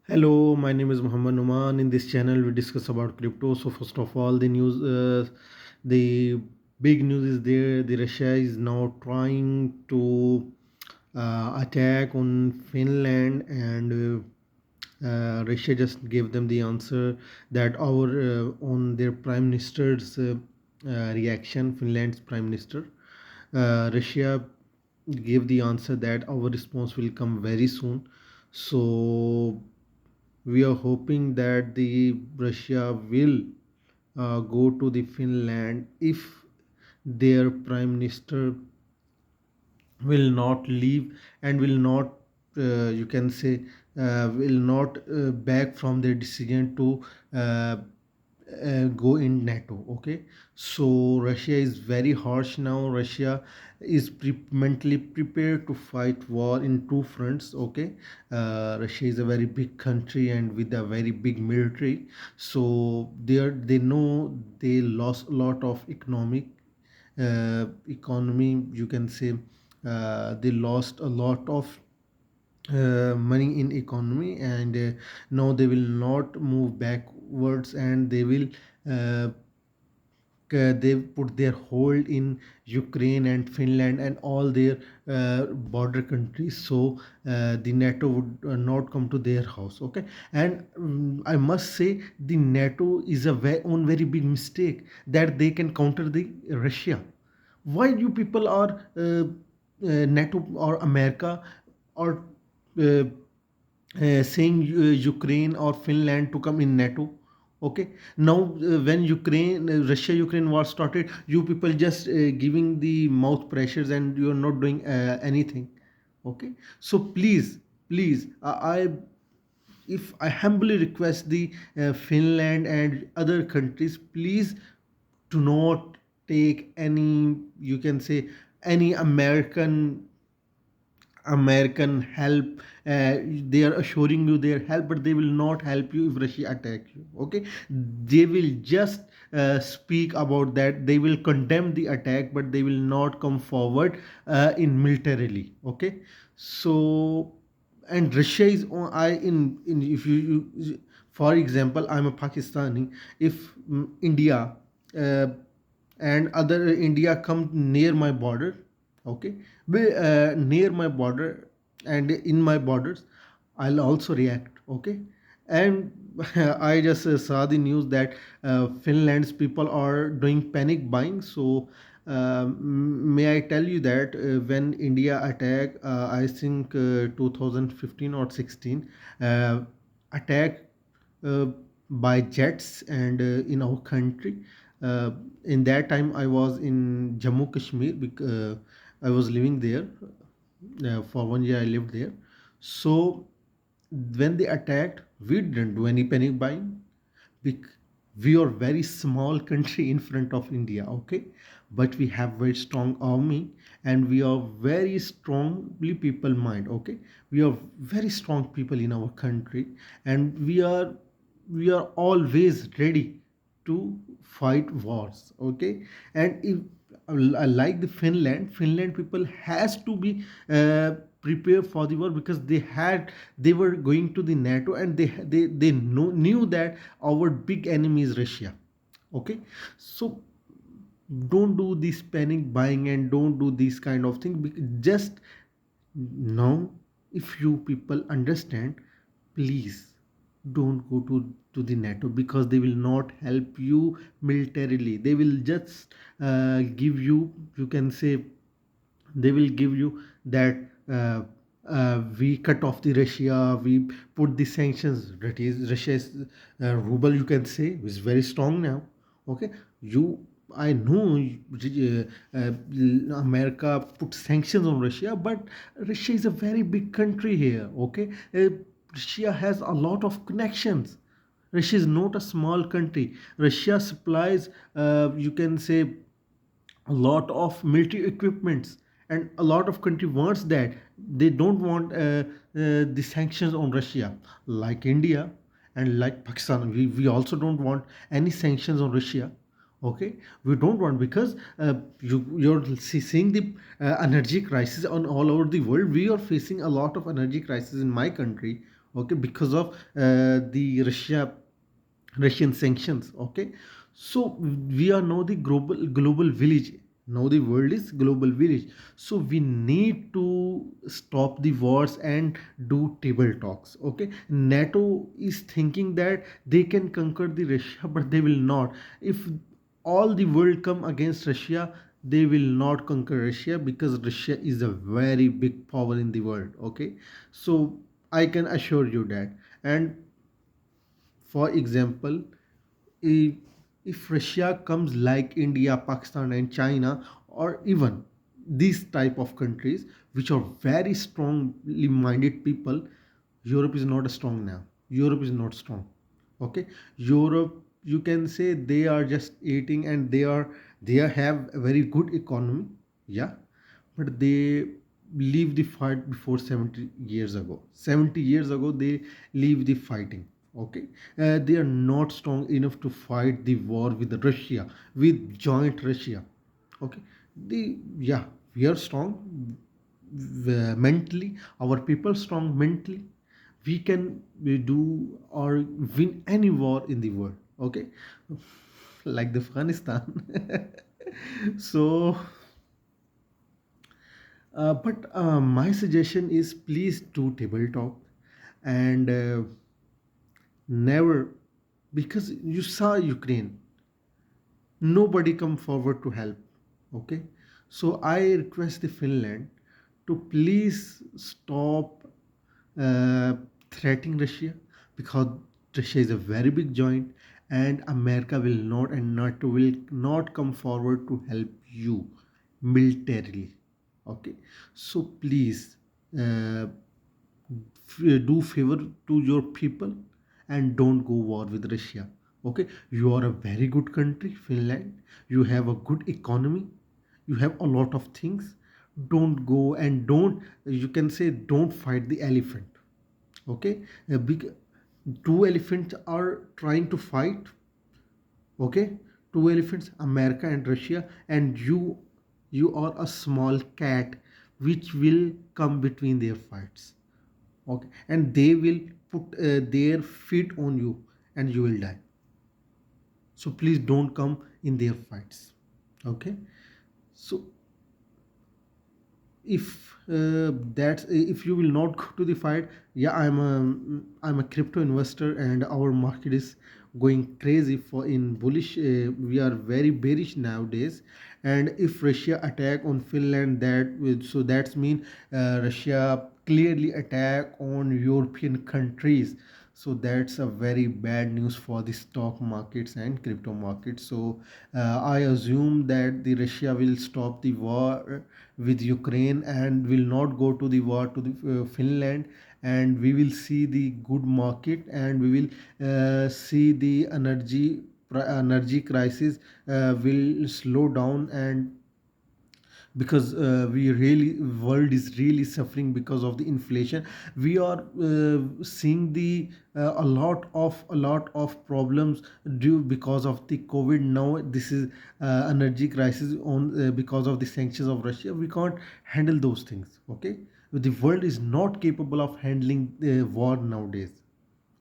Hello, my name is Muhammad Numan. In this channel, we discuss about crypto. So first of all, the big news is there. The Russia is now trying to attack on Finland, and Russia just gave them the answer that our on their prime minister's reaction, Finland's prime minister. Russia gave the answer that our response will come very soon. So we are hoping that the Russia will go to the Finland if their prime minister will not leave and will not you can say will not back from their decision to uh, go in NATO. Okay, so Russia is very harsh now. Russia is mentally prepared to fight war in two fronts. Okay, Russia is a very big country and with a very big military, so they know they lost a lot of economy, you can say. They lost a lot of money in economy, and now they will not move backwards, and they put their hold in Ukraine and Finland and all their border countries. So the NATO would not come to their house. Okay, and I must say the NATO is a very big mistake that they can counter the Russia. Why you people are NATO or America or uh, saying Ukraine or Finland to come in NATO? Okay, now when Russia Ukraine war started, you people just giving the mouth pressures and you are not doing anything. Okay, so please, I if I humbly request the Finland and other countries, please do not take any, you can say, any American help. They are assuring you their help, but they will not help you if Russia attack you. Okay, they will just speak about that. They will condemn the attack, but they will not come forward in militarily. Okay, so and Russia is I in if for example, I'm a Pakistani. If India uh, and other India come near my border, okay, near my border and in my borders, I'll also react. Okay, and I just saw the news that Finland's people are doing panic buying. So may I tell you that when India attacked, I think 2015 or 16, attack uh, by jets and in our country. Uh, in that time, I was in Jammu Kashmir because I was living there. For 1 year, I lived there. So when they attacked, we didn't do any panic buying. Bec- we are very small country in front of India. Okay, but we have very strong army, and we are very strongly people mind. Okay, we are very strong people in our country, and we are always ready to fight wars. Okay, and if like the Finland people has to be prepared for the war, because they were going to the NATO, and they knew that our big enemy is Russia. Okay, so don't do this panic buying and don't do this kind of thing. Just now, if you people understand, please don't go to the NATO, because they will not help you militarily. They will just give you, you can say, they will give you that we cut off the Russia, we put the sanctions. That is Russia's ruble, you can say, is very strong now. Okay, you I know America put sanctions on Russia, but Russia is a very big country here. Okay, Russia has a lot of connections. Russia is not a small country. Russia supplies, you can say, a lot of military equipments, and a lot of country wants that. They don't want the sanctions on Russia, like India and like Pakistan. We also don't want any sanctions on Russia. Okay, we don't want, because you're seeing the energy crisis on all over the world. We are facing a lot of energy crisis in my country. okay, because of the Russian sanctions. Okay, so we are now the global village. Now the world is global village. So we need to stop the wars and do table talks. Okay, NATO is thinking that they can conquer the Russia, but they will not. If all the world come against Russia, they will not conquer Russia because Russia is a very big power in the world. Okay, so I can assure you that. And for example, if, if Russia comes like India, Pakistan, and China, or even these type of countries which are very strongly minded people, Europe is not strong now. Europe is not strong. Okay, Europe, you can say they are just eating, and they have a very good economy. Yeah, but they leave the fight before 70 years ago. 70 years ago they leave the fighting. Okay, they are not strong enough to fight the war with Russia, with joint Russia. Okay, the yeah, we are strong mentally, our people strong mentally. We can do or win any war in the world. Okay, like the Afghanistan. So but my suggestion is please do table talk, and never, because you saw Ukraine, nobody come forward to help. Okay, so I request the Finland to please stop uh, threatening Russia, because Russia is a very big joint, and America will not, and NATO will not come forward to help you militarily. Okay, so please uh, do favor to your people and don't go war with Russia. Okay, you are a very good country, Finland. You have a good economy. You have a lot of things. Don't go and don't, you can say, don't fight the elephant. Okay, a big two elephants are trying to fight. Okay, two elephants, America and Russia, and you are a small cat which will come between their fights. Okay, and they will put their feet on you and you will die. So please don't come in their fights. Okay, so if you will not go to the fight, yeah, I'm a crypto investor, and our market is going crazy for in bullish. We are very bearish nowadays, and if Russia attack on Finland, so that's mean Russia clearly attack on European countries. So that's a very bad news for the stock markets and crypto markets. So I assume that the Russia will stop the war with Ukraine and will not go to the war to the Finland, and we will see the good market, and we will see the energy crisis will slow down. And because we really world is really suffering because of the inflation. We are seeing the a lot of problems due because of the COVID. Now this is energy crisis on because of the sanctions of Russia. We can't handle those things. Okay, the world is not capable of handling the war nowadays.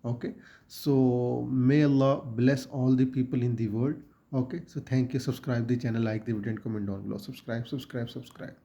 Okay, so may Allah bless all the people in the world. Okay, so thank you. Subscribe the channel, like the video, and comment down below. Subscribe, subscribe, subscribe.